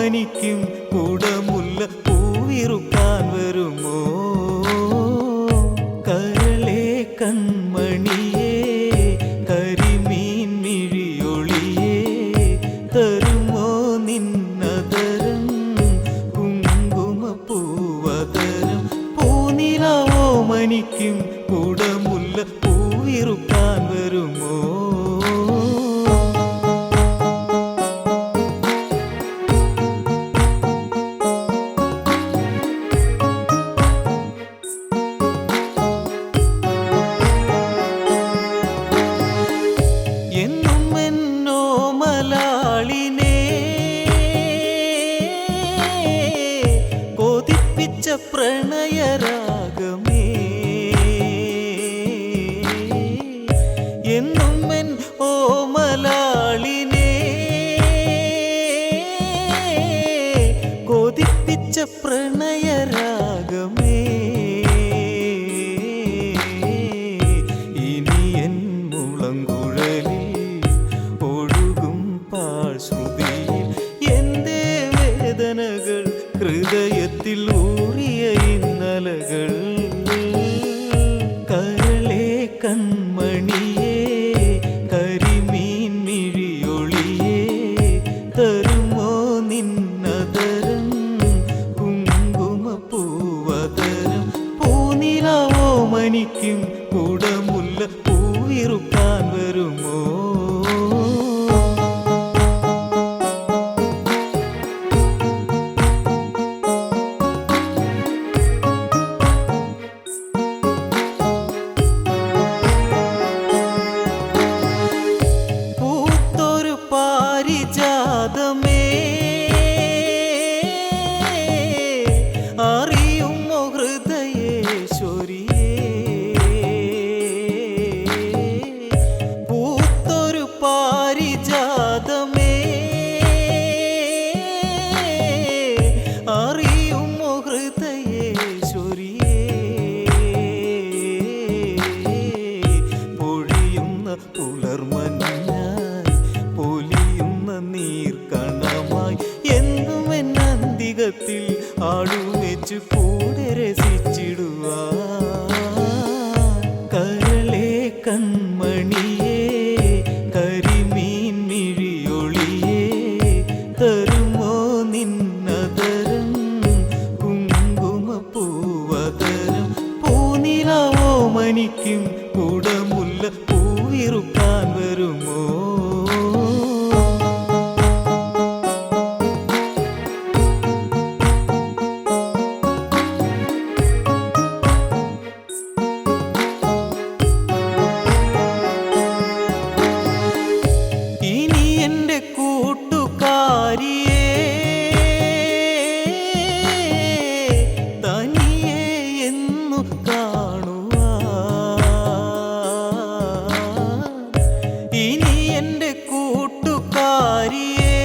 ഓമനിക്കും കുടമുല്ല പൂവിറുക്കാൻ വരുമോ? കരളേ കൺമണിയേ കരിമീൻ മിഴിയൊളിയേ തരുമോ നിന്നതരം കുങ്കുമപ്പൂവതരം? പൂനില ഓമനിക്കും കുടമുല്ല പൂവിറുക്കാൻ വരുമോ? പ്രണയരാഗമേ എന്നുമെൻ ഓമലാളിനെ കൊതിപ്പിച്ച പ്രണയരാഗമേ ഇനി എൻ മുളങ്കുഴലിൽ ഒഴുകും പാഴ്ശ്രുതിയിൽ എന്റെ വേദനകൾ ഹൃദയത്തിൽ ഊറിയ ഇന്നലകൾ. കരളേ കൺമണിയേ കരിമീൻ മിഴിയൊളിയേ തരുമോ നിന്നതരം കുങ്കുമപ്പൂവതരം? പൂനില ഓമനിക്കും കുടമുല്ല പൂവിറുക്കാൻ വരുമോ? പാരിജാതമേ അറിയുമോ ഹൃദയേശ്വരിയേ? പൂത്തൊരു പാരിജാതമേ അറിയുമോ ഹൃദയേശ്വരിയേ? പൊഴിയുന്ന പുലർമഞ്ഞായി നീർക്കണമായി എന്നും എന്നന്തികത്തിൽ ആടുവെച്ചു കൂടെ രസിച്ചിടുവാൻ. കരളേ കൺമണിയേ കരിമീൻ മിഴിയൊളിയേ തരുമോ നിന്നതരം കുങ്കുമപ്പൂവതരം? പൂനില ഓമനിക്കും കുടമുല്ല പൂവിറുക്കാൻ വരുമോ? തനിയെ എന്നു കാണുവാൻ ഇനി എൻ്റെ കൂട്ടുകാരിയെ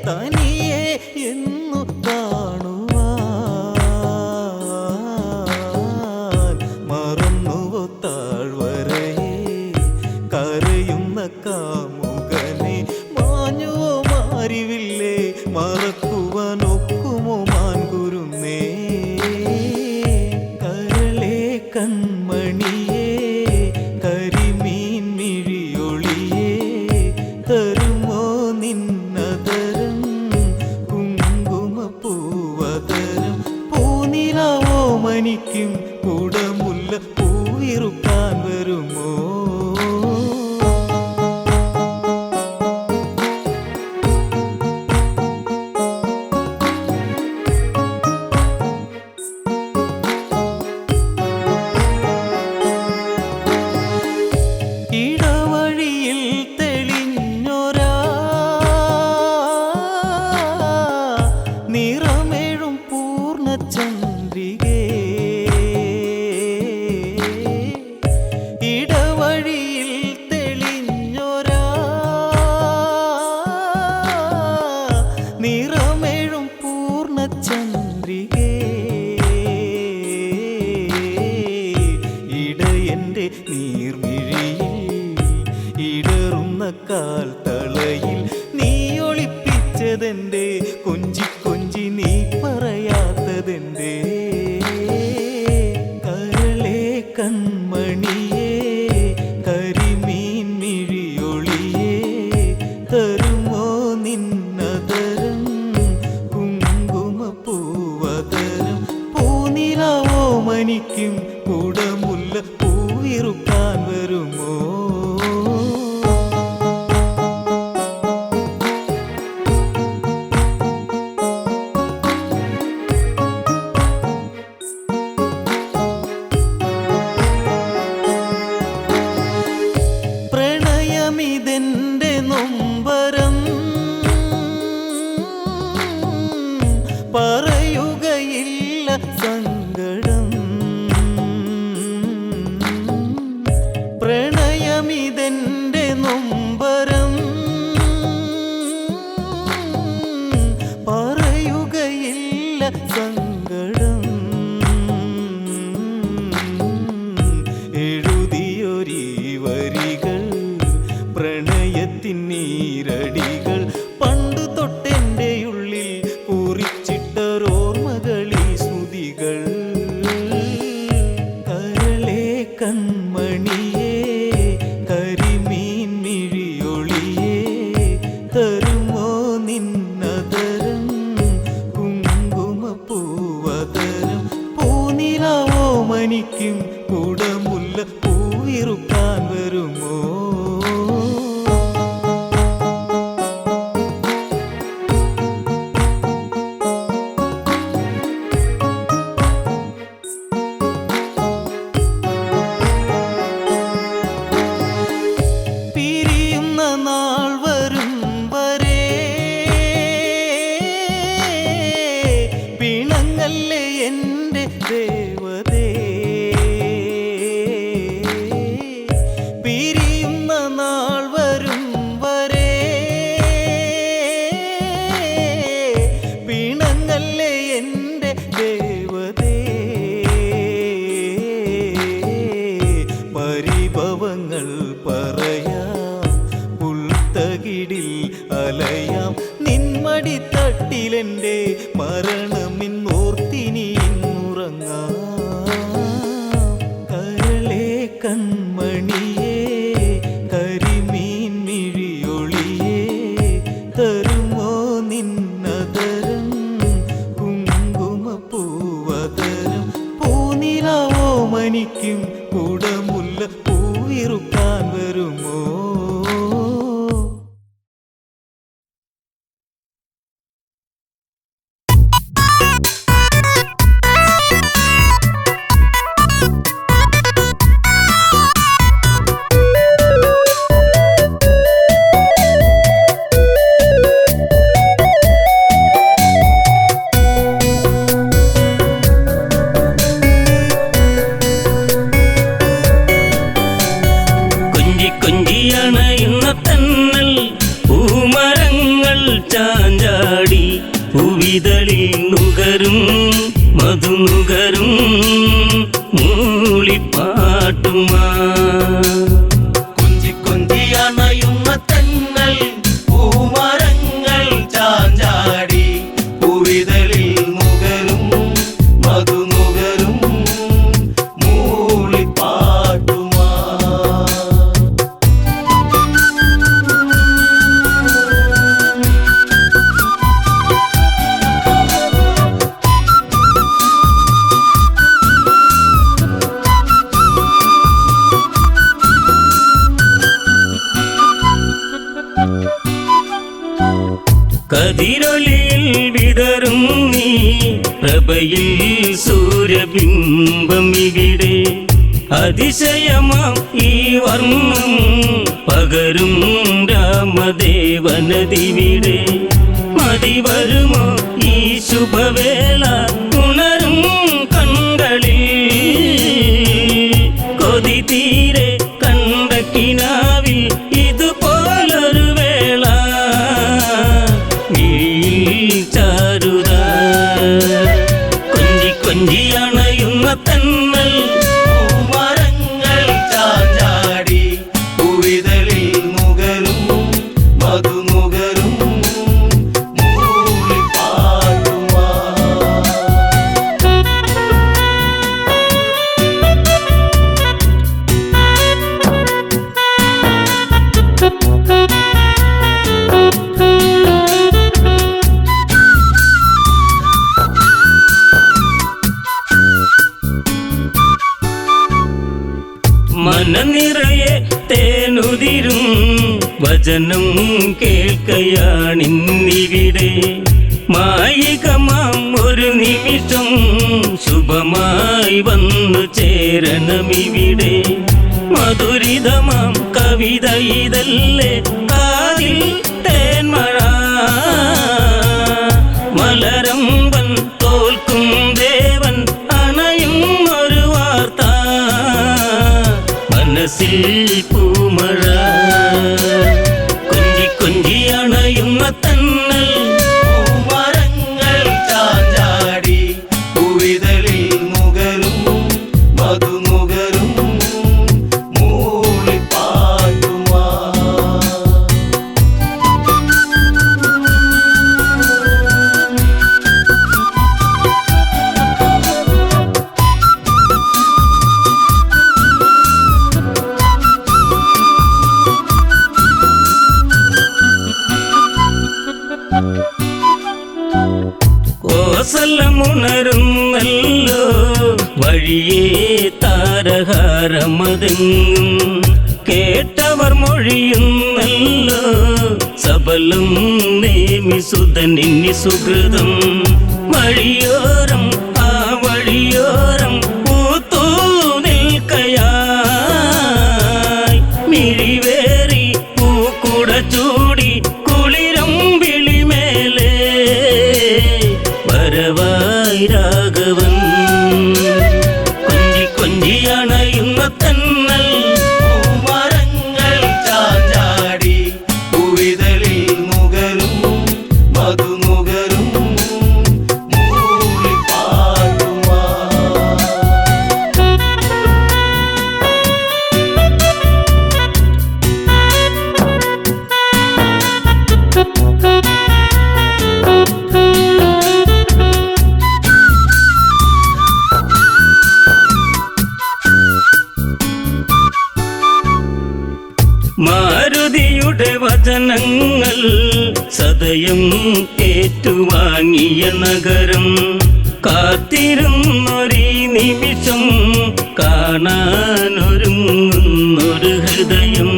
തനിയെ എന്നു കാണുവാൻ. മറന്നുവോ താഴ്വരയെ കരയുന്ന കാമുകനെ? മാഞ്ഞുവോ മാരിവില്ലേ മറക്കുവാനൊക്കുമോ മാൻകുരുന്നേ? കരളേ കൺമണിയേ കരിമീൻ മിഴിയൊളിയേ തരുമോ നിന്നതരം കുങ്കുമപ്പൂവതരം? പൂനില ഓമനിക്കും കുടമുല്ല പൂവിറുക്കാൻ വരുമോ? ഇടവഴിയിൽ തെളിഞ്ഞൊരാ നിറമേഴും പൂർണ്ണചന്ദ്രികേ, ഇടവഴിയിൽ തെളിഞ്ഞൊരാ നിറമേഴും പൂർണ്ണചന്ദ്രികേ, ഇടയന്റെ നീർമിഴിയിൽ ഇടറുന്ന കാൽത്തളയിൽ വിളിച്ചതെന്തേ, കൊഞ്ചി കൊഞ്ചി നീ പറയാത്തതെന്തേ? കരളേ കൺമണിയേ, കരിമീൻ മിഴിയൊളിയേ, തരുമോ നിന്നതരം കുങ്കുമപ്പൂവതരം? പൂനിലാവോ മനിക്കും കുടമുല്ല പൂവിറുക്കാൻ വരുമോ? പ്രണയമിതെന്റെ നൊമ്പരം പറയുകയില്ല സങ്കടം. പ്രണയമിതെന്റെ നൊമ്പരം പറയുകയില്ല സങ്കടം. എഴുതിയൊരീ വരികൾ പ്രണയത്തിൻ നീരടികൾ, പണ്ടു തൊട്ടെൻ്റെ ഉള്ളിൽ കുറിച്ചിട്ടോർമ്മകളീ സ്മൃതികൾ. കരളേ കൺമണിയേ, കരിമീൻ മിഴിയൊളിയേ, തരുമോ നിന്നതരം കുങ്കുമപ്പൂവതരം? പൂനിലാവോ മനിക്കും കുടമുല്ല പൂവിറുക്കാൻ വരുമോ? പിരിയുന്ന നാൾ വരും വരെ പിണങ്ങല്ലേ എൻ്റെ ദേവതേ. പിരിയുന്ന നാൾ വരും വരെ പിണങ്ങല്ലേ എൻ്റെ ദേവതേ. പരിഭവങ്ങൾ പറയാം, പുൽത്തകിടിൽ അലയാം, നിന്മടിത്തട്ടിലെൻ്റെ മരണമിന്നോർത്തിനി ഇന്നുറങ്ങാം. കരളേ കൺമണിയേ, കരിമീൻ മിഴിയൊളിയേ, തരുമോ നിന്നതരം കുങ്കുമപ്പൂവതരം? പൂനിലാവോ മനിക്കും കുടമുല്ല പൂവിറുക്കാൻ വരുമോ? കൊഞ്ചിയണയുന്ന തന്നൽ പൂമരങ്ങൾ ചാഞ്ചാടി, പൂവിതളിൽ നുകരും മധുനുകരും മൂളിപ്പാട്ടുമാ. കൊഞ്ചിക്കൊഞ്ചിയണയുന്ന തന്നൽ പൂമരങ്ങൾ ചാഞ്ചാടി, പൂവിതളിൽ നുകരും മധുനുകരും മൂളിപ്പാട്ടുമാ. കതിരൊളിയിൽ വിതറും നീ പ്രഭയിൽ സൂര്യബിംബം ഇവിടെ, അതിശയമാം ഈ വർണ്ണം പകരും രാമദേവനദിവിടെ. മതി വരുമോ ഈ ശുഭവേള ഉണരും കണ്ണുകളിൽ, കൊതി തീരെ കണ്ട കിനാവിൽ ഇതുപോലൊരു വേള ചാരുത. കൊഞ്ചി കൊഞ്ചിയണയുന്ന തന്നൽ പൂമരങ്ങൾ ചാഞ്ചാടി, പൂവിതളിൽ നുകരും മധുനുകരും മനനിറയെ തേനുതിരും വചനം കേൾക്കയാണിന്നിവിടെ. മായികമാം ഒരു നിമിഷം ശുഭമായി വന്നു ചേരണമിവിടെ. മധുരിതമാം കവിത ഇതല്ലേ കാതിൽ തേന്മഴ. മലരമ്പൻ തോൽക്കും ദേവൻ അണയും ഒരു വാർത്ത. മനസ്സിൽ പൂമഴ കൊഞ്ചി കൊഞ്ചി അണയുന്ന തന്നൽ. പൂമരങ്ങൾ ചാഞ്ചാടി പൂവിതളിൽ നുകരും മധുനുകരും മൂളിപ്പാട്ടുമാ. കോസലമുണരുന്നല്ലോ വഴിയേ താരഹാരമതെങ്ങും. കേട്ടവർ മൊഴിയുന്നല്ലോ സബലം നേമി സുതനിന്നി സുഹൃതം. വഴിയോരം ആ വഴിയോരം പൂത്തൂ നിൽക്കയായി. മിഴിവേറി പൂക്കുട ചൂടി കുളിരം വിളിമേലെ വരവായി രാഘവൻ. കൊഞ്ചി കൊഞ്ചി അണയുന്ന തന്നൽ. പൂമരങ്ങൾ ചാഞ്ചാടി പൂവിതളിൽ നുകരും മധുനുകരും മൂളിപ്പാട്ടുമാ. മാരുതിയുടെ വചനങ്ങൾ സദയം ഏറ്റുവാങ്ങിയ നഗരം. കാത്തിരുന്നൊരീ നിമിഷം കാണാനൊരുങ്ങുന്നൊരു ഹൃദയം.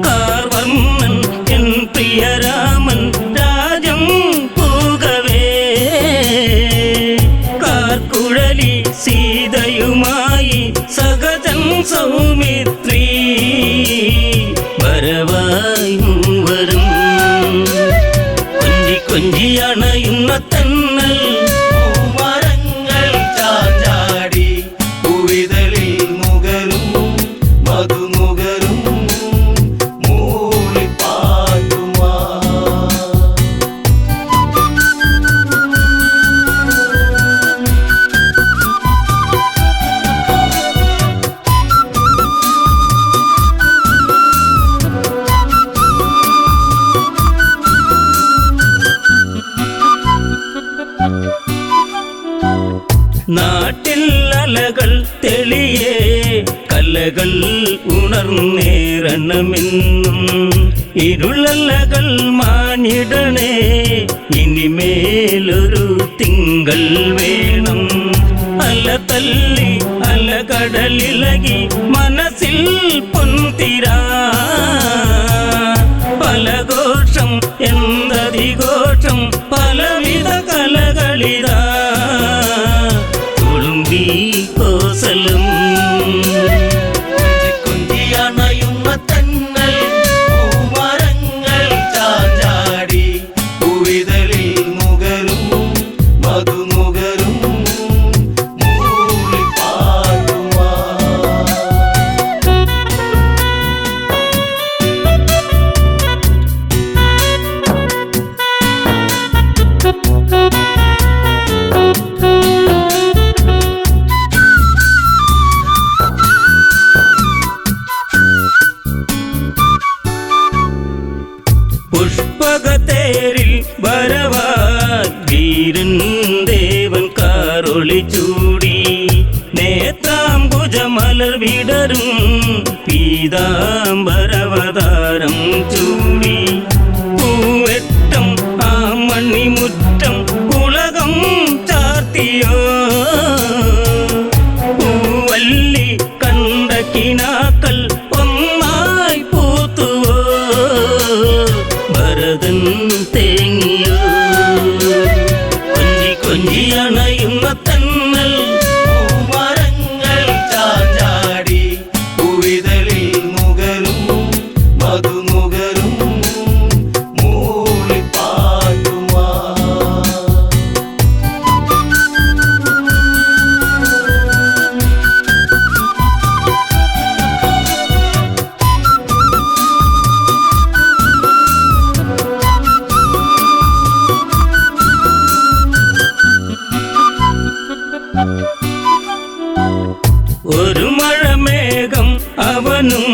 കാർവർണ്ണൻ എൻ പ്രിയരാമൻ രാജം പൂകവേ. കാർക്കുഴലി സീതയുമായി സഹജൻ സൗമിത്രി വരവായി മൂവരും. കൊഞ്ചി കൊഞ്ചി അണയുന്ന തന്നൽ. പൂമരങ്ങൾ ചാഞ്ചാടി പൂവിതളിൽ നുകരും മധുനുകരും മൂളിപ്പാട്ടുമാ. നാട്ടിൽ അലകൾ തെളിയേ കലകൾ ഉണർന്നേറണമെന്നും. ഇരുളലകൾ മാഞ്ഞിടണേ ഇനിമേലൊരു തിങ്കൾ വേണം. അല തല്ലി അലകടലിളകി മനസ്സിൽ പൊൻതിരാ. പലഘോഷം എന്തതിഘോഷം പലവിധ കലകളിതാ. തുളുമ്പി കോസലം കൊഞ്ചി അണയുന്ന തന്നൽ. പൂമരങ്ങൾ ചാഞ്ചാടി പൂവിതളിൽ നുകരും മധുനുകരും മൂളിപ്പാട്ടുമാ. പുഷ്പകത്തേരിൽ വരവായി വീരൻ ദേവൻ കാറൊളി ചൂടി. നേത്രാംബുജമലർ വിടരും പീതാംബരവതാരം ചൂടി. പൂവെട്ടം ആ മണിമുറ്റം ഉലകം ചാർത്തിയോ. പൂവല്ലി കണ്ട കിനാക്കൾ ഒന്നായി പൂത്തുവോ ഭരതൻ തേങ്ങിയോ കൊഞ്ചി കൊഞ്ചി അണയുന്ന തന്നൽ പൂമരങ്ങൾ ചാഞ്ചാടി പൂവിതളിൽ നുകരും മധുനുകരും മൂളിപ്പാട്ടുമാ ഒരു മഴമേഘം അവനും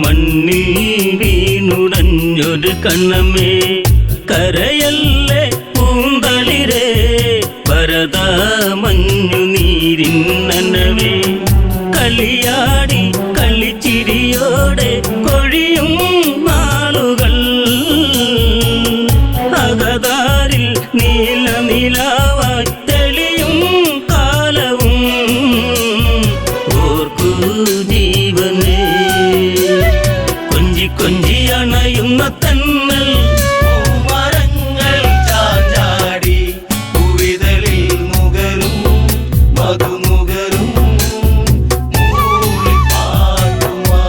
മണ്ണിൽ വീണുടഞ്ഞൊരു കണ്ണമേ കരയല്ലേ പൂന്തളിരേ ഭരത മഞ്ഞു നീരിൻ നനവേ കളിയാടി കളിച്ചിരിയോടെ കൊഴിയും നാളുകൾ അകതാരിൽ നീല നിലാവായി തെളിയും കാലവും ഓർക്കൂ ജീവനേ കൊഞ്ചി കൊഞ്ചി അണയുന്ന തന്നൽ പൂമരങ്ങൾ ചാഞ്ചാടി പൂവിതളിൽ നുകരും മധുനുകരും മൂളിപ്പാട്ടുമാ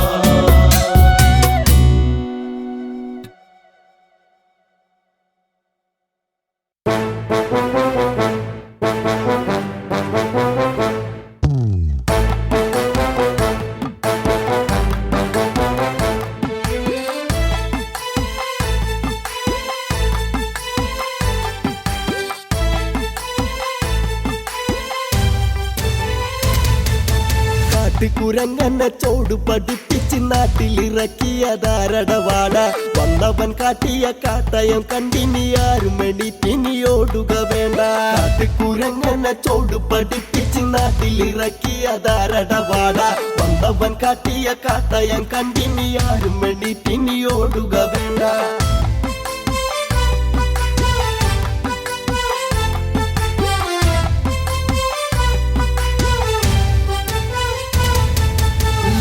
കാട്ടുകുരങ്ങനെ ചോട് പഠിപ്പിച്ച് നാട്ടിലിറക്കിയതാരടവാട വന്നവൻ കാട്ടിയ കാട്ടയം കണ്ടിനി ആരും എണീറ്റിനിയോടുക വേണ്ട കാട്ടുകുരങ്ങനെ ചോട് പഠിപ്പിച്ച് നാട്ടിലിറക്കിയതാരടവാട വന്നവൻ കാട്ടിയ കാട്ടയം കണ്ടിനി ആരും എണീറ്റിനിയോടുക വേണ്ട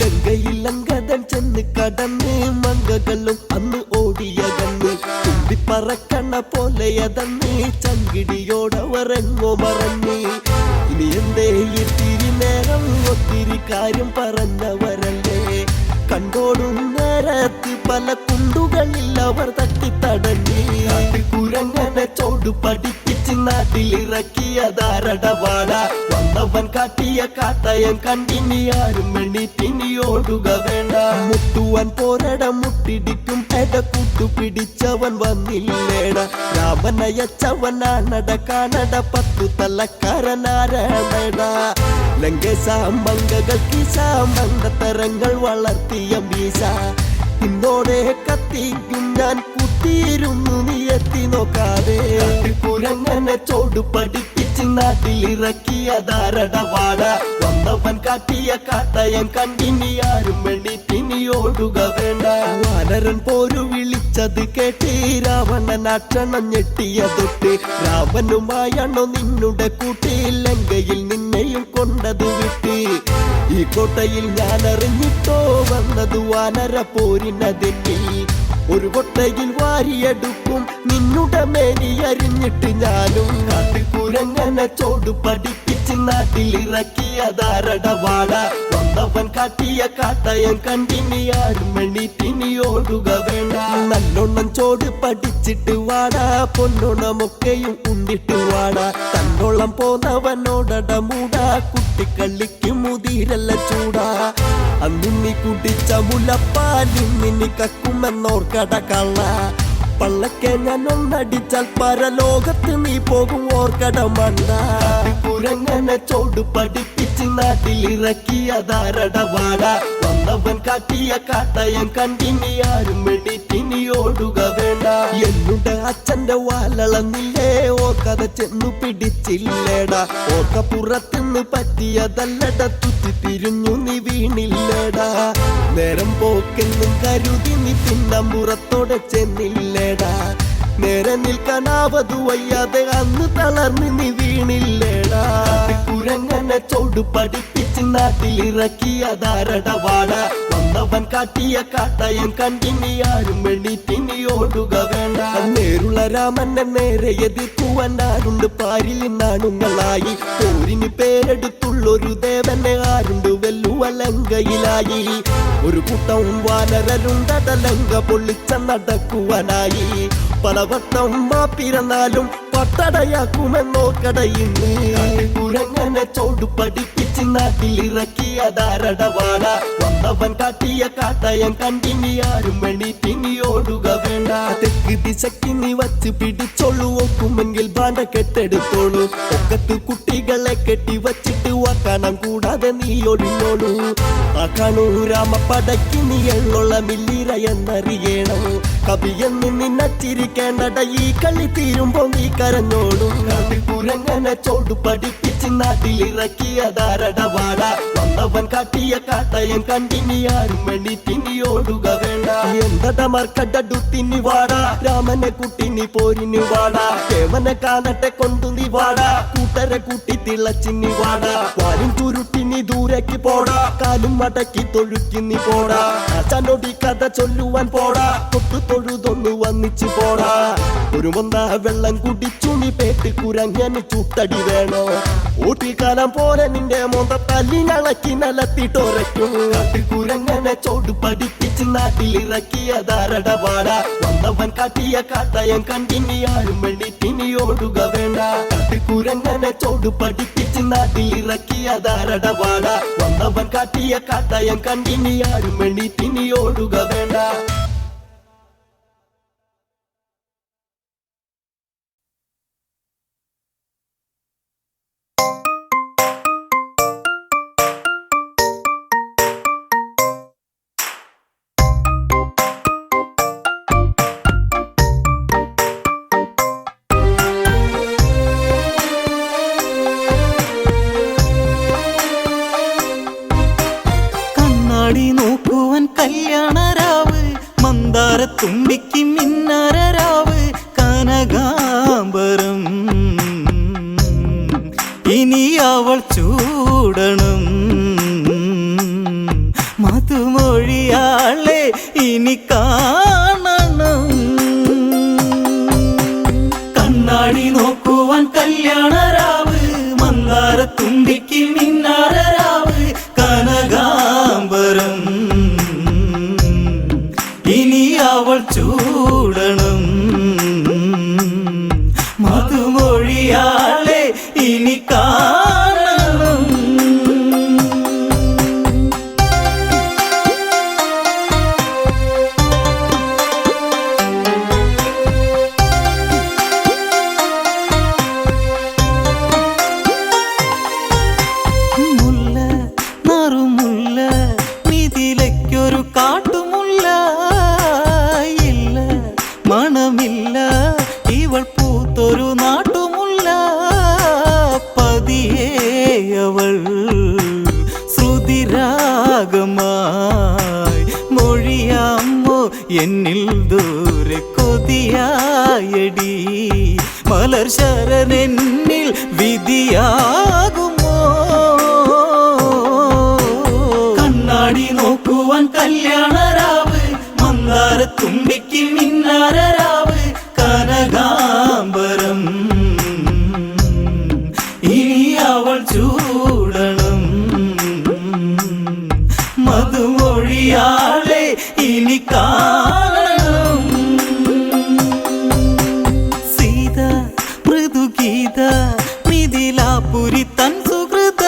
ലങ്കയിലങ്കടൻ ചെന്ന് കടന്ന് മങ്കകളും അന്ന് ഓടിയകന്ന് തുമ്പിപ്പറക്കണ പോലെയതന്ന് ചങ്കിടിയോടവരെങ്ങോ മറന്ന് ഇനി എന്തേ ഇത്തിരി നേരം ഒത്തിരി കാര്യം പറഞ്ഞവരല്ലേ കണ്ടോടും നേരത്ത് പല കുണ്ടുകളിൽ അവർ തട്ടിത്തടഞ്ഞ് കുരങ്ങനെ ചോട് പഠിപ്പിച്ച് നാട്ടിലിറക്കിയതാരടവാട വന്നവൻ കാട്ടിയ കാട്ടയം കണ്ടിനി ആരും എണീറ്റിനിയോടുക വേണ്ട മുട്ടുവാൻ പോരട മുട്ടിടിക്കും എടക്കൂട്ടു പിടിച്ചവൻ വന്നില്ലേട രാമനയച്ചവനാണട കാണട 10 തലക്കാരനാരണട ലങ്കേശാമംഗകൾ കിശാമംഗത്തരങ്ങൾ വളർത്തിയ മീശ ഇന്നോടെ കത്തിക്കും ഞാൻ കുത്തിയിരുന്നു നീ എത്തി നോക്കാതെ കുരങ്ങനെ ചോട് പഠിപ്പിച്ച് നാട്ടിലിറക്കിയതാരടവാട വന്നവൻ കാട്ടിയ കാട്ടയം കണ്ടിനി ആരും എണീറ്റിനിയോടുക വേണ്ട വാനരൻ പോരു വിളിച്ചത് കേട്ട് രാവണൻ അക്ഷണം ഞെട്ടിയ തൊട്ട് രാവനുമായാണോ നിന്നുടെ കൂട്ടി ലങ്കയിൽ നിന്നെയും കൊണ്ടത് വിട്ട് ഈ കോട്ടയിൽ ഞാൻ അറിഞ്ഞിട്ടോ വന്നത് വാനര പോരിനതെന്നിൽ ഒരു കൊട്ടയിൽ വാരിയെടുക്കും നിന്നുടെ മേനി അരിഞ്ഞിട്ട് ഞാനും കാട്ടുകുരങ്ങനെ ചോട് പഠിപ്പിച്ച് നാട്ടിലിറക്കിയതാരടവാട വന്നവൻ കാട്ടിയ കാട്ടയം കണ്ടിനി ആരും എണീറ്റിനിയോടുക വേണ്ട നല്ലോണം ചോട് പഠിച്ചിട്ട് വാടാ പൊന്നോണമൊക്കെയും ഉണ്ടിട്ട് വാടാ തന്നോളം പോന്നവനോടട മൂടാ കുട്ടിക്കള്ളിക്ക് മുതിരല്ല ചൂടാ അന്ന് നീ കുടിച്ച മുലപ്പാലിൽ നിന്നി കക്കുമെന്നോർക്കട കള്ള പള്ളക്കെ ഞാൻ ഒന്നടിച്ചാൽ പരലോകത്ത് നീ പോകും ഓർക്കട മണ്ട കുരങ്ങനെ ചോട് പഠിപ്പിച്ച് നാട്ടിലിറക്കിയതാരടവാട വന്നവൻ കാട്ടിയ കാട്ടയം കണ്ടിനി ആരും എണീറ്റിനിയോടുക വേണ്ട എന്നുടെ അച്ഛന്റെ വാലളന്നില്ലേ ഓർക്കഥ ചെന്നു പിടിച്ചില്ലേടാ ഓർക്ക പുറത്തുനിന്ന് പറ്റിയതല്ലട തുറ്റി തിരിഞ്ഞു നീ വീണില്ലേടാ നേരം പോക്കെന്നും കരുതി നീ പിന്നമ്പുറത്തോടെ ചെന്നില്ലേടാ നേരെ നിൽക്കാനാവതു വയ്യാതെ അന്ന് തളർന്ന് നീ വീണില്ലേടാ കുരങ്ങനെ ചോട് പഠിപ്പിച്ച് നാട്ടിലിറക്കിയതാരടവാട വന്നവൻ കാട്ടിയ കാട്ടയം കണ്ടിനി ആരും എണ്ണീറ്റിനി ഓടുക വേണ്ട നേരുള്ള രാമനെ നേരെ എതിർക്കുവാൻ ആരുണ്ട് പാരിൽ നാണുങ്ങളായി പോരിന് പേരെടുത്തുള്ളൊരു ദേവനെ ആരുണ്ട് വെല്ലുവ ലങ്കയിലായി ഒരു കൂട്ടം വാനരരുണ്ടട ലങ്ക പൊള്ളിച്ച നടക്കുവാനായി പലവട്ടം പിറന്നാലും പട്ടടയാക്കുമെന്നോ കടയിന്ന് കുരങ്ങനെ ചോട് പഠിപ്പിച്ച് നാട്ടിലിറക്കിയതാരടവാട വന്നവൻ കാട്ടിയ കാട്ടയം കണ്ടിനി ആരും എണീറ്റിനി ഓടുക വേണ്ട തെക്ക് ദിശക്ക് നീ വച്ച് പിടിച്ചോളൂ ഒക്കുമെങ്കിൽ ബാണ്ട കെട്ടെടുത്തോളൂ ഒക്കത്ത് കുട്ടികളെ കെട്ടി വച്ചിട്ട് വാക്കണം കൂടാതെ നീ ഒഴിഞ്ഞോളൂ ആ കാണൂ രാമപ്പടയ്ക്ക് നീ എള്ളുള്ള മില്ലിര എന്നറിയണം കവിയെന്ന് നിന്നച്ചിരിക്കേണ്ടട ഈ കളി തീരുമ്പോ നീ കരഞ്ഞോളൂ കുരങ്ങനെ ചോട് പഠിപ്പിച്ച് നാട്ടിലിറക്കിയതാരടവാട വന്നവൻ കാട്ടിയ കാട്ടയം കണ്ടിനി ആരും എണീറ്റിനി ഓടുക വേണ്ട എന്തട മർക്കടുത്തിനി വാടാ രാമനെ കുട്ടിനി പോരിനി വാടാ കേവനെ കാണട്ടെ കൊണ്ടു നീ വാടാ കൂട്ടരെ കൂട്ടി തിളച്ചിനി വാടാ വാലും ചുരുട്ടിനി ദൂരേക്ക് പോടാ കാലും മടക്കി തൊഴുക്കിനി പോടാ അച്ഛനോടി കഥ ചൊല്ലുവാൻ പോടാ തൊട്ടു തൊഴുതൊന്നു വന്നിച്ചു പോടാ ഒരു മൊന്ന വെള്ളം കുടിച്ചു നീ പേട്ട് കുരങ്ങനെ ചുട്ടടി വേണോ ഊട്ടിക്കാലം പോലെ നിന്റെ മൊന്ത തല്ലിനളക്കി നിലത്തിട്ടൊരയ്ക്കും കുരങ്ങനെ ചോട് പഠിപ്പിച്ച് നാട്ടിലിറക്കിയതാരടവാട വന്നവൻ കാട്ടിയ കാട്ടയം കണ്ടിനി ആരും എണ്ണീറ്റിനി ഓടുക വേണ്ട കുരങ്ങനെ ചോട് പഠിപ്പിച്ച് നാട്ടിലിറക്കിയതാരടവാട വന്നവൻ കാട്ടിയ കാട്ടയം കണ്ടിനി ആരും എണ്ണീറ്റിനി ഓടുക വേണ്ട നോക്കുവാൻ കല്യാണരാവ് മന്ദാരത്തുമ്പിക്ക് മിന്നാരരാവ് കനകാംബരം ഇനി അവൾ ചൂടണം മധുമൊഴിയാളെ ഇനി കാണണം കണ്ണാടി നോക്കുവാൻ കല്യാണരാവ് മന്ദാരത്തുമ്പിക്ക് മിന്നാരരാവ് കനകാംബരം ഇനി അവൾ ചൂടണം മധുമൊഴിയാളെ ഇനി കാണണം മുല്ല നറുമുല്ല നിതിലയ്ക്കൊരു കാട്ടുമുല്ല ഇല്ല മണമില്ല ഇവൾ പൂത്തൊരു നാട്ടുമുല്ല പതിയെ അവൾ ശ്രുതിരാഗമായി മൊഴിയാമോ എന്നിൽ ദൂരെ കൊതിയായടി മലർ ശരനെന്നിൽ വിധിയാകുമോ കണ്ണാടി നോക്കുവാൻ കല്യാണരാവ് മന്ദാരത്തുമ്പിക്ക് മിന്നാരരാവ് കനകാംബരം ഇനി അവൾ ചൂടണം മധുമൊഴിയാളെ ഇനി കാണണം സീത മൃദുഗീത മിഥിലാപുരി തൻ സുഹൃത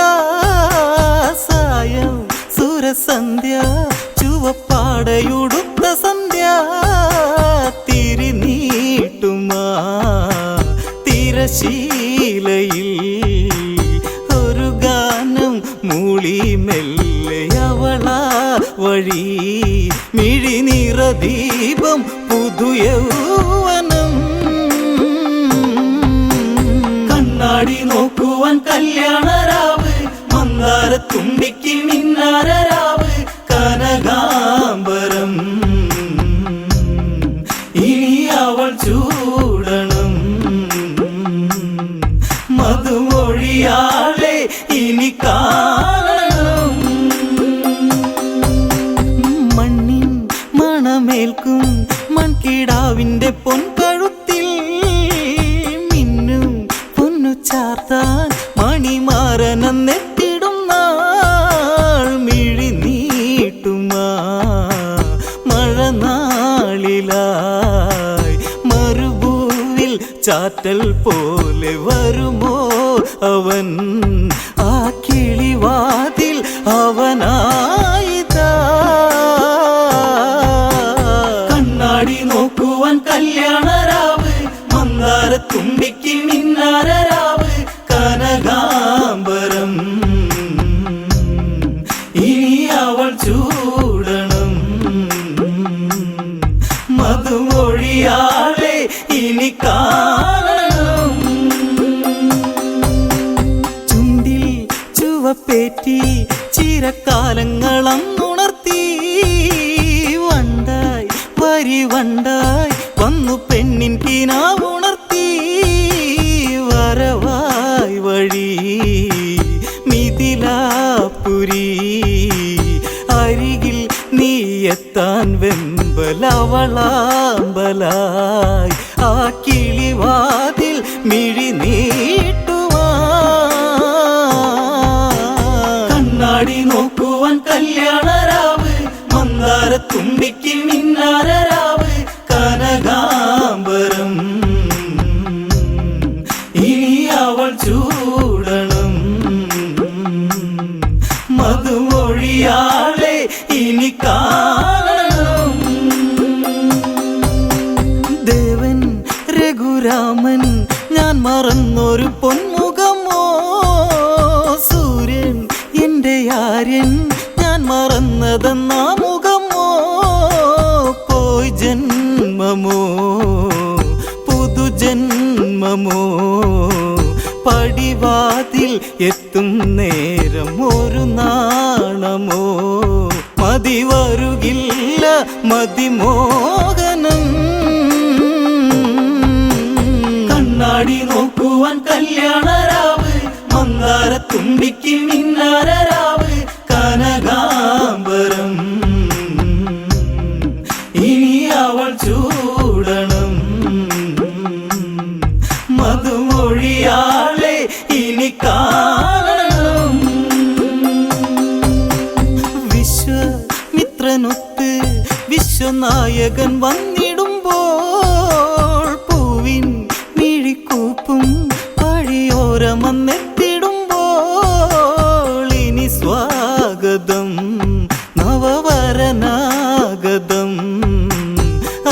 സായം സുരസന്ധ്യ ചുവപ്പാടയുടുത്ത സന്ധ്യ തിരിനീട്ടുമാ തിരശീലയിൽ ഒരു ഗാനം മൂളി മെല്ലെ അവളാ വഴി മിഴിനിറദീപം പുതുയൗവനം കണ്ണാടി നോക്കുവാൻ കല്യാണരാവ് മന്ദാരത്തുമ്പിക്ക് മിന്നാരരാവ് കനകാംബരം ഇനി അവൾ ചൂ കാണണം. മണ്ണിൻ മണമേൽക്കും മൺകിടാവിന്റെ പൊൻകഴുത്തിൽ മിന്നും പൊന്നു ചാർത്താൻ മണിമാരനെത്തിടും നാൾ മിഴി നീട്ടുമാ മഴനാളിലായി മരുഭൂവിൽ ചാറ്റൽ പോലെ വരുമോ അവൻ ആ കിളിവാതിൽ അവനായിതാ. കണ്ണാടി നോക്കുവാൻ കല്യാണരാവ് മന്ദാരത്തുമ്പിക്ക് മിന്നാരരാവ് കനകാംബരം ഇനി അവൾ ചൂടണം. മധുമൊഴിയാളെ ഇനി കാണണം. ചുണ്ടിൽ ചുവപ്പേറ്റി ചിരക്കാലങ്ങളങ്ങുണർത്തി വണ്ടായി വരിവണ്ടായി വന്നു പെണ്ണിൻ കിനാവുണർത്തി വരവായി വഴി മിഥിലാപുരി അരികിൽ നീ എത്താൻ വെമ്പലവളാമ്പലായി ആ കിളിവാതിൽ മിഴി നീട്ടുവാൻ. കണ്ണാടി നോക്കുവാൻ കല്യാണരാവ് മന്ദാരത്തുമ്പിക്ക് മിന്നാരരാവ് കനകാംബരം ഇനി അവൾ ചൂടണം. മധുമൊഴിയാളെ ഇനി കാണണം. ദേവൻ രഘുരാമൻ ഞാൻ മറന്നൊരു പൊന്മുഖമോ സൂര്യൻ എൻ്റെ ആര്യൻ ഞാൻ മറന്നതെന്നാ മുഖമോ പോയി ജന്മമോ പുതുജന്മമോ പടിവാതിൽ എത്തും നേരം ഒരു നാണമോ മതി വരുകില്ല മതിമോഹനം. കണ്ണാടി നോക്കുവാൻ കല്യാണരാവ് മന്ദാരത്തുമ്പിക്ക് മിന്നാരരാവ് കനകാംബരം ഇനി അവൾ ചൂടണം. മധുമൊഴിയാളെ ഇനി കാണണം. വിശ്വമിത്രനൊത്ത് വിശ്വനായകൻ വന്നിടുമ്പോൾ പൂവിൻ മിഴിക്കൂപ്പും വഴിയോരമെത്തിടുമ്പോൾ ഇനി സ്വാഗതം നവവരനാഗതം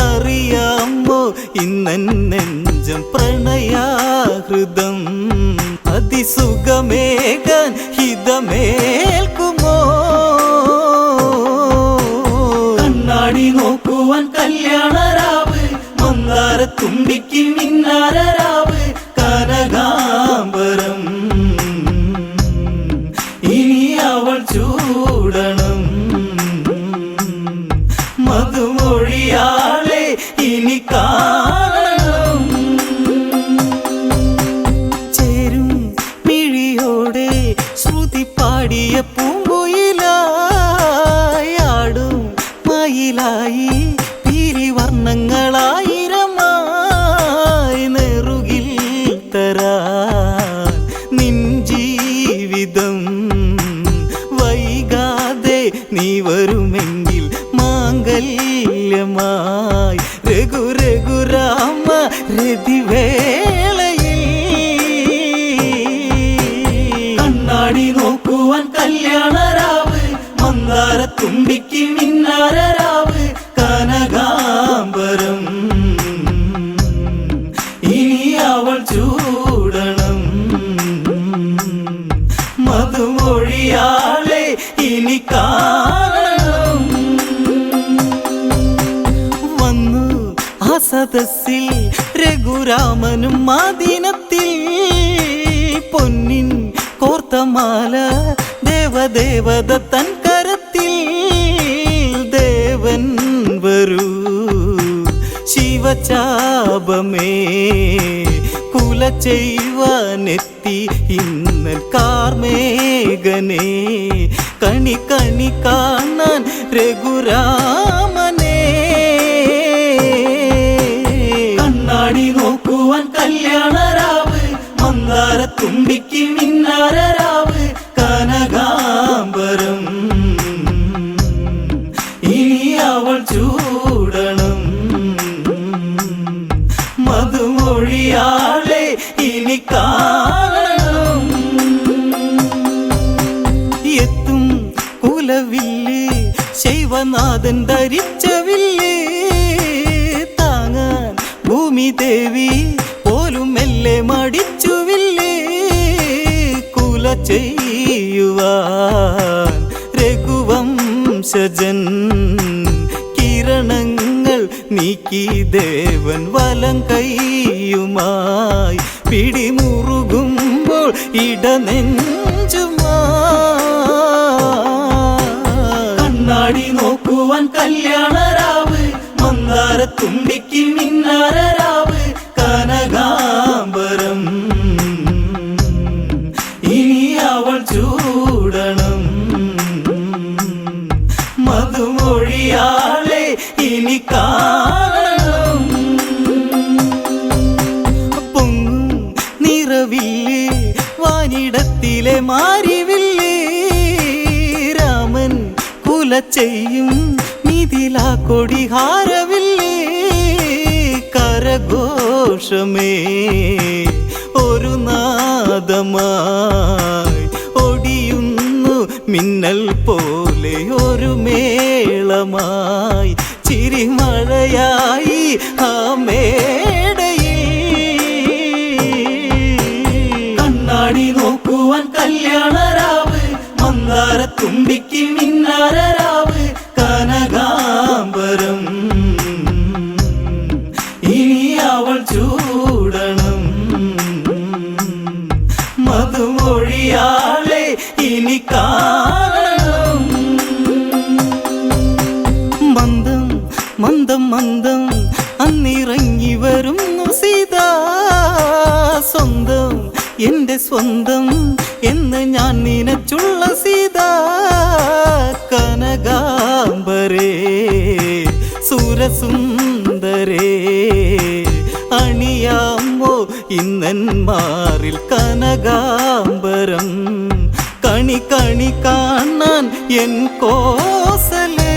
അറിയാമോ ഇന്നൻ നെഞ്ചം പ്രണയാഹൃദം അതിസുഖമേകാൻ ഹിതമേൽക്കുമോ. കണ്ണാടി നോക്കുവാൻ കല്യാണരാവ് മന്ദാരത്തുമ്പിക്ക് മിന്നാരരാവ് കനകാംബരം ഇനി അവൾ ചൂടണം. മധുമൊഴിയാളെ ഇനി കാണണം. ചേരും മിഴിയോടെ ശ്രുതി പാടിയ പൂങ്കുയിലായി ആടും മയിലായി പിരിവർണ്ണങ്ങളായിരമായി നെറുകിൽ തരാൻ നിൻ ജീവിതം വൈകാതെ നീ വരുമെങ്കിൽ മാംഗല്യമായി രഘുരഘുരാമ രതിവേളയിൽ. കണ്ണാടി നോക്കുവാൻ കല്യാണരാവ് മന്ദാരത്തുമ്പിക്ക് മിന്നാരരാവ് കനകാംബരം ഇനി അവൾ ചൂടണം. മധുമൊഴിയാളെ ഇനി കാണണം. വന്നു ആ സദസ്സിൽ രഘുരാമനും മാദിനത്തിൽ പൊന്നിൻ കോർത്തമാല ദേവദേവത തൻ കരത്തിൽ ദേവൻ വരൂ ശിവചാപമേ കുല കുല ചെയ്യുവാനെത്തി ഇന്നൽ കാർമേഘനെ കണി കണി കാണാൻ രഘുരാമനെ കണ്ണാടി നോക്കുവാൻ കല്യാണരാവ് മന്ദാര തുമ്പിക്ക് മിന്നാരരാവ് കനകാംബരം ഇനി അവൾ ചൂടണം മധുമൊഴിയാളെ ഇനി കാണണം എത്തും കുലവില്ല് ശൈവനാഥൻ ധരിച്ച വില്ല് താങ്ങാൻ ഭൂമി ദേവി പോലും മെല്ലെ മടിച്ചുവില്ലേ കുല ചെയ്യുവാൻ രഘുവംശജൻ കിരണങ്ങൾ നീക്കി ദേവൻ വലം കൈയുമായി പിടിമുറുകുമ്പോൾ ഇടനെഞ്ചുമായി കണ്ണാടി നോക്കുവാൻ കല്യാണരാവ് മന്ദാര തുമ്പിക്ക് മിന്നാരരാവ് കനകാംബരം ഇനി അവൾ ചൂടണം മധുമൊഴിയാളെ ഇനി കാണണം പൊങ്ങും നിറവില്ലേ വാനിടത്തിലെ മാരിവില്ലേ രാമൻ കുല ചെയ്യും മിഥിലാ കൊടിഹാരവില്ലേ കരഘോഷമേ ഒരു നാദമായി ഒടിയുന്നു മിന്നൽ പോലെ ഒരു മേളമായി ചിരിമഴയായി ആ മേടയിൽ കണ്ണാടി നോക്കുവാൻ കല്യാണരാവ് മന്ദാര തുമ്പിക്ക് മിന്നാരരാവ് കനകാംബരം ഇനി അവൾ ചൂടണം മധുമൊഴിയാളെ ഇനി കാണണം മന്ദം മന്ദം മന്ദം അന്നിറങ്ങി വരുന്നു സീത സ്വന്തം എന്റെ സ്വന്തം എന്ന് ഞാൻ നിനച്ചുള്ള സീത കനകാംബരേ സുരസുന്ദരേ അണിയാമോ ഇന്നന്മാരിൽ കനകാംബരം കണി കണി കാണാൻ എൻ കോസലേ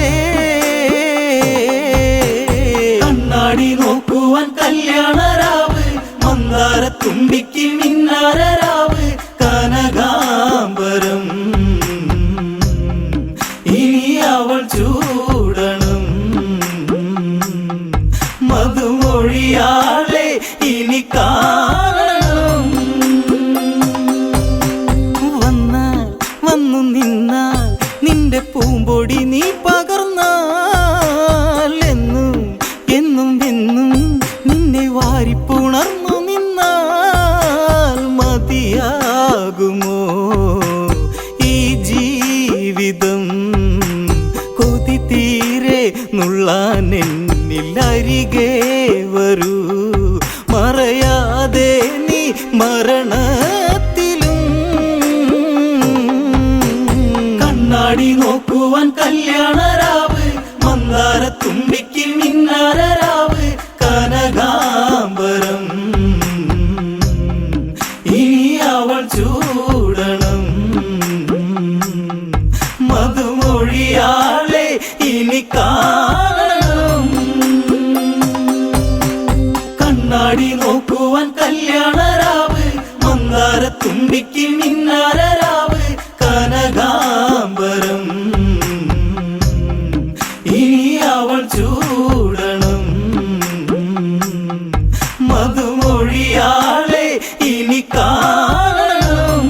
കണ്ണാടി നോക്കുവാൻ കല്യാണരാവ് മന്ദാര തുമ്പിക്ക് മിന്നാരരാവ് കനകാംബരം ഇനി അവൾ ചൂടണം മധുമൊഴിയാളെ ഇനി കാണണം വന്നാൽ വന്നു നിന്നാൽ നിന്റെ പൂമ്പൊടി നീ പകർന്നാൽ എന്നും എന്നും എന്നും നിന്നെ വാരിപ്പുണർന്നു നിന്നാൽ മതിയാകുമോ ഈ ജീവിതം കൊതി തീരെ നുള്ളാൻ എന്നിൽ അരികെ വരൂ മറയാതെ നീ മരണത്തിലും കണ്ണാടി നോക്കുവാൻ കല്യാണരാവ് മന്ദാര തുമ്പിക്ക് മിന്നാരരാവ് കനകാംബരം ഇനി അവൾ ചൂടണം മധുമൊഴിയാളെ ഇനി കാണണം കണ്ണാടി നോക്കുവാൻ കല്യാണരാവ് മന്ദാര തുമ്പിക്ക് മിന്നാരരാവ് കനകാംബരം ഇനി അവൾ ചൂടണം മധുമൊഴിയാളെ ഇനി കാണണം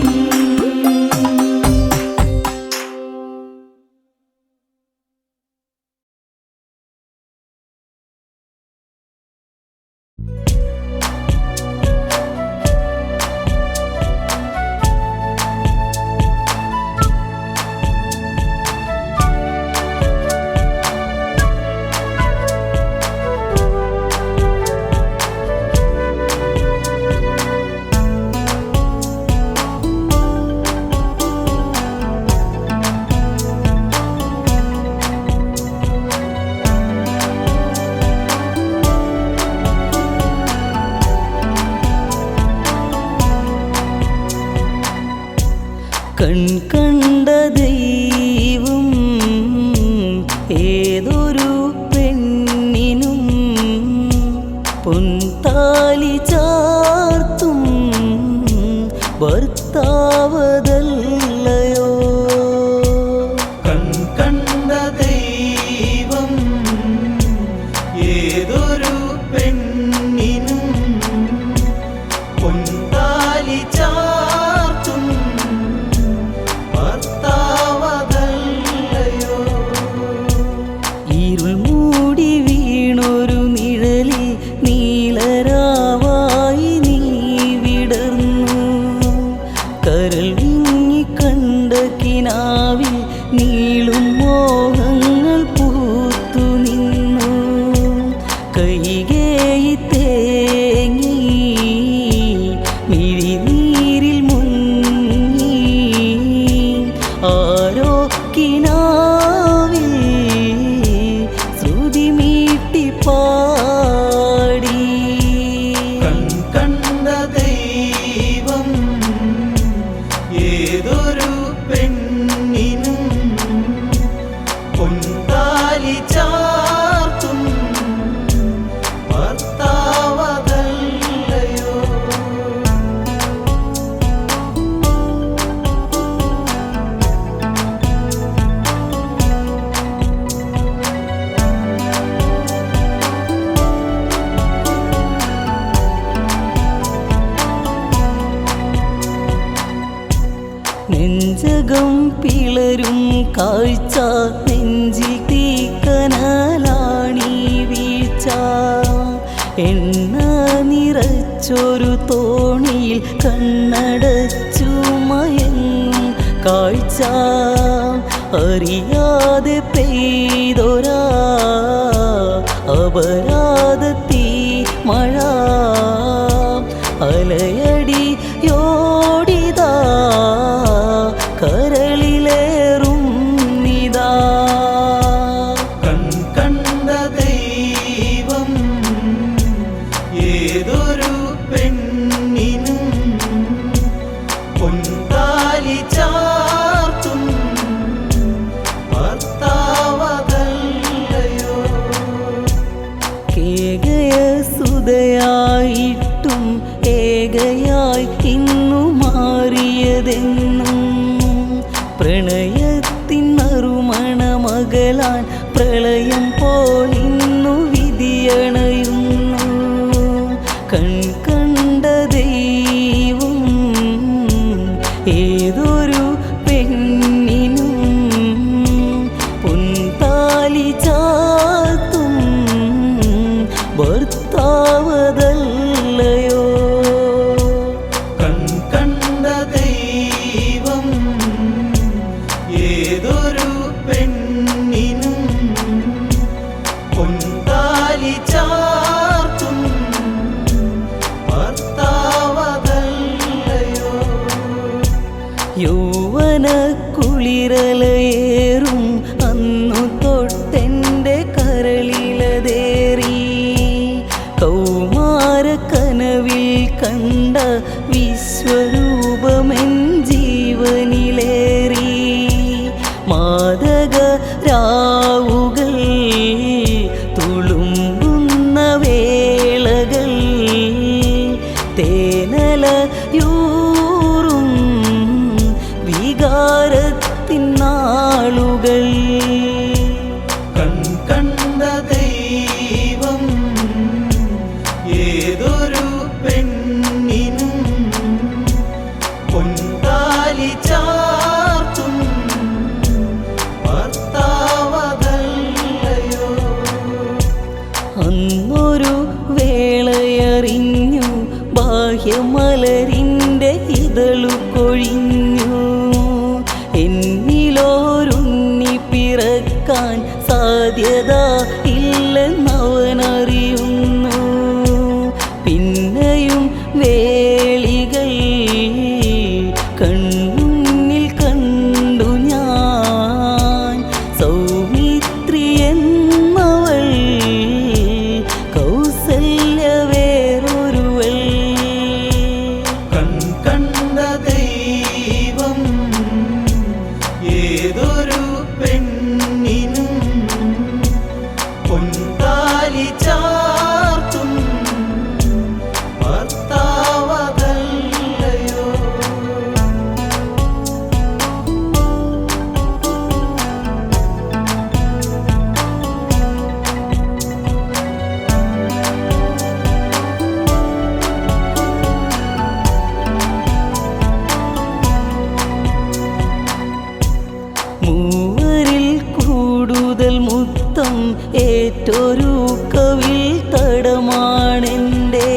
കണ്ട ദൈവം ഏതൊരു പെണ്ണിനും പൊൻതാലി ചാർത്തും ഭർത്താവതല്ലയോ കണ്ട ദൈവം ഏതൊരു പെണ്ണിനും പൊൻതാലി ചാർത്തും ഭർത്താവതല്ലയോ ഇരുൾ മൂടി വീണൊരു നിഴലിൽ നീലരാവായി നീ വിടർന്നു കരൾ വിങ്ങി കണ്ട കിനാവിൽ നീളും മോഹങ്ങൾ പൂത്തു നിന്നു കൈകേയി തേങ്ങി മിഴിനീരിൽ മുങ്ങി ആരോ കിനാവിൽ ശ്രുതി മീട്ടി പാടി കണ്ട ദൈവം ഏതൊരു പെണ്ണിനും പൊൻതാലി ചാർത്തും ഭർത്താവതല്ലയോ നെഞ്ചകം പിളരും കാഴ്ച നെഞ്ചിൽ തീക്കനലാണീ വീഴ്ച എണ്ണ നിറച്ചൊരു തോണിയിൽ കണ്ണടച്ചു മയങ്ങും കാഴ്ച അറിയാതെ പെയ്തൊരാ അപരാധത്തീ മഴ അലയടിയോടിതാ കരളിലേറും നിതാ കണ്ട ദൈവം ഏതൊരു പെണ്ണിനും പൊൻതാലി ചാർത്തും ഭർത്താവതല്ലയോ കേകയ സുതയായിട്ടും ഏകയായി ഇന്നു മാറിയതെന്നും പ്രണയത്തിൻ നറുമണ മകളാൻ പ്രളയം പോലിന്നു വിധിയണയുന്നു കണ്ട ദൈവം ഏതൊരു പെണ്ണിനും പൊൻതാലി ചാർത്തും ഭർത്താവതല്ലയോ കണ്ട ദൈവം ഏതൊരു പെണ്ണിനും പൊൻതാലി ചാർത്തും ഭർത്താവതല്ലയോ യൗവന കുളിരലയേറും അന്നു തൊട്ടെൻ്റെ കരളിലതേറി കൗമാര കനവിൽ കണ്ട വിശ്വരൂപമെൻ ജീവനിലേറി മാദക രാവുകൾ തുളുമ്പുന്ന വേളകൾ തേനലയൂറും വികാരത്തിൻ നാളുകൾ കണ്ട ദൈവം ഏതൊരു പെണ്ണിനും പൊൻതാലി ചാർത്തും ഭർത്താവതല്ലയോ അന്നൊരു വേളയറിഞ്ഞു ബാഹ്യമലരിൻ്റെ ഇതളു കൊഴിഞ്ഞു എന്നിലോരുണ്ണി പിറക്കാൻ സാധ്യത ഇല്ലെന്നവനറിയുന്നു പിന്നെയും വേളികൾ കൺമുന്നിൽ കണ്ടു ഞാൻ സൗമിത്രി എന്നവൾ കൗസല്യ വേറൊരുവൾ ഏറ്റൊരു കവിൽ തടമാണെൻ്റെ.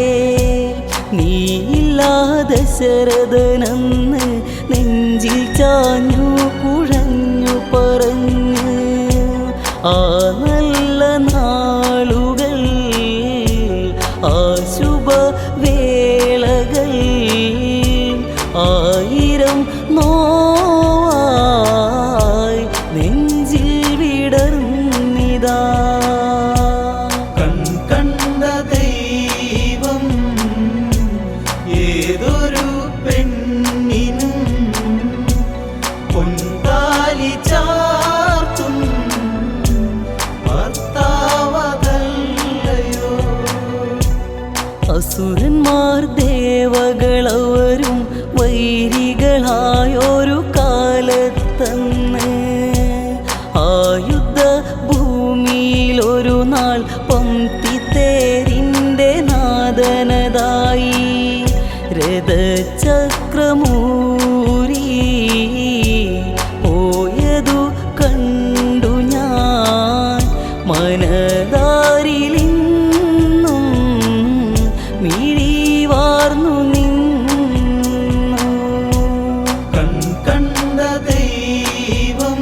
നീയില്ലാതെ ശരദനെന്ന് നെഞ്ചിൽ ചാഞ്ഞു കുഴഞ്ഞു പറഞ്ഞു. ആ നല്ല നാളുകൾ, ആ ശുഭവേളകൾ, ആയിരം നോവായി നെഞ്ചിൽ വിടർന്നിതാ. കണ്ട ദൈവം ഏതൊരു പെണ്ണിനും പൊൻതാലി ചാർത്തും ഭർത്താവതല്ലയോ. അസുരന്മാർ ദേവകളവരും വൈരികളായൊരു കാലത്തന്ന് ആയുധ ഭൂമിയിലൊരു നാൾ പംക്തിത്തേരിൻ്റെ നാദനതായി രഥചക്രമൂരി പോയതു കണ്ടു ഞാൻ. മനതാരിലിന്നും മിഴിവാർന്നു നിന്നു. കണ്ട ദൈവം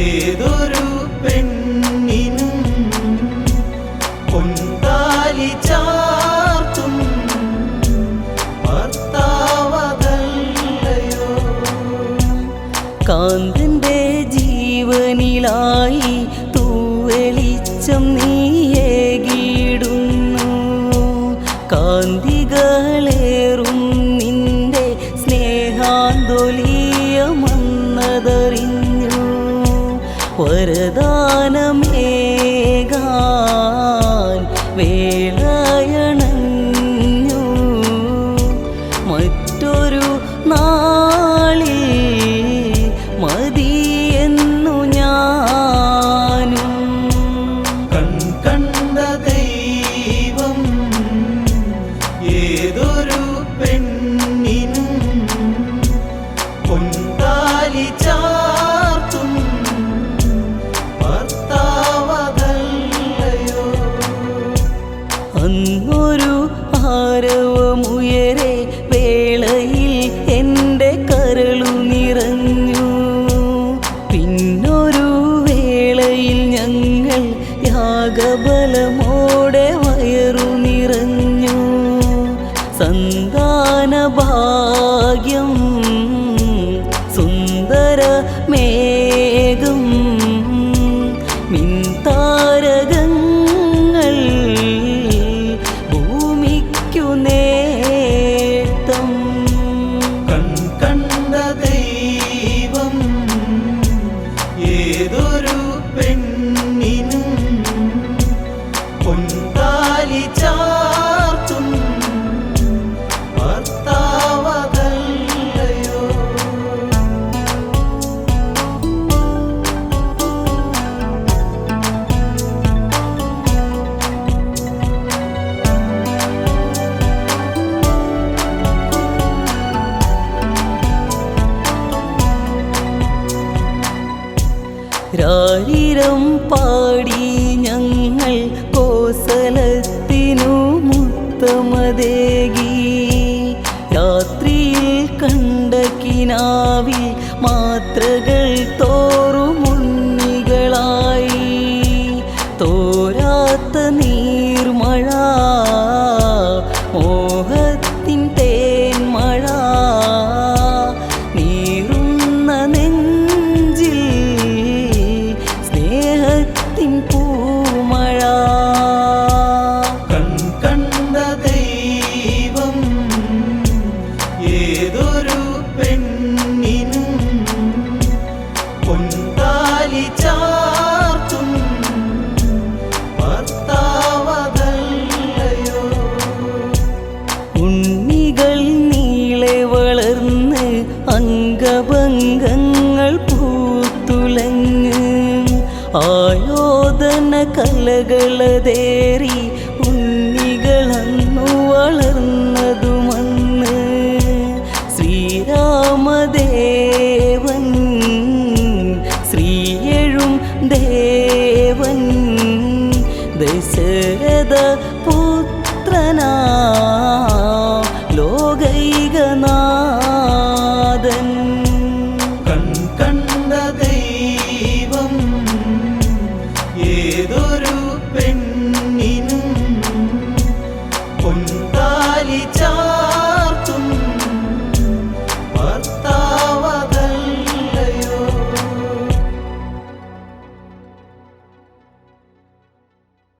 ഏതൊരു പെണ്ണിനും പൊൻതാലി ചാർത്തും ഭർത്താവതല്ലയോ. കാന്തന്റെ ജീവനിലായി തൂവെളിച്ചം നീയേകിടുന്നു. കാന്തികളേറും നിന്റെ സ്നേഹാന്തോലീയമന്നതറിഞ്ഞു. വരദാനമേകാൻ വേളയണഞ്ഞു. മറ്റൊരു നാളിൽ മതിയെന്നു ഞാനും. കണ്ട ദൈവം ഏതൊരു പെണ്ണിനും പൊൻതാലി ചാർത്തും ഭർത്താവതല്ലയോ. അന്നൊരു ആരവമുയരെ വേളയിൽ എൻ്റെ കരളു നിറഞ്ഞു. പിന്നൊരു വേളയിൽ ഞങ്ങൾ യാഗബലമോടെ വയറു നിറഞ്ഞു. സന്താനഭാഗ്യം സുന്ദരമേഘം മിൻതാരകങ്ങൾ ഭൂമിക്കു നേട്ടം. കണ്ട ദൈവം ഏതൊരു പെണ്ണിനും പൊൻതാലി ചാർത്തും ഭർത്താവതല്ലയോ. രാരിരം പാടി ഞങ്ങൾ കോസലത്തിനു മുത്തമതേകി. രാത്രിയിൽ കണ്ട കിനാവിൽ മാത്രകൾ തോറുമുണ്ണികളായി. തോരാത്ത നീർമഴ, മോഹത്തിൻ തേന്മഴ, നീറുന്ന നെഞ്ചിൽ സ്നേഹത്തിൻ പൂമഴ. കണ്ട ദൈവം ഏതൊരു പെണ്ണിനും പൊൻതാലി ചാർത്തും ഭർത്താവതല്ലയോ. ഉണ്ണികൾ നീളെ വളർന്ന് അംഗഭംഗങ്ങൾ പൂത്തുലങ്ങ്. ആയോധന കലകളതേറി ഉണ്ണികളന്നു വളർന്നതുമന്ന്. ശ്രീരാമദേവൻ ശ്രീയഴും ദേവൻ ദശരഥ പുത്രനാ ലോകൈകനാഥൻ കണ്ട ദൈവം ഏതൊരു പെൺ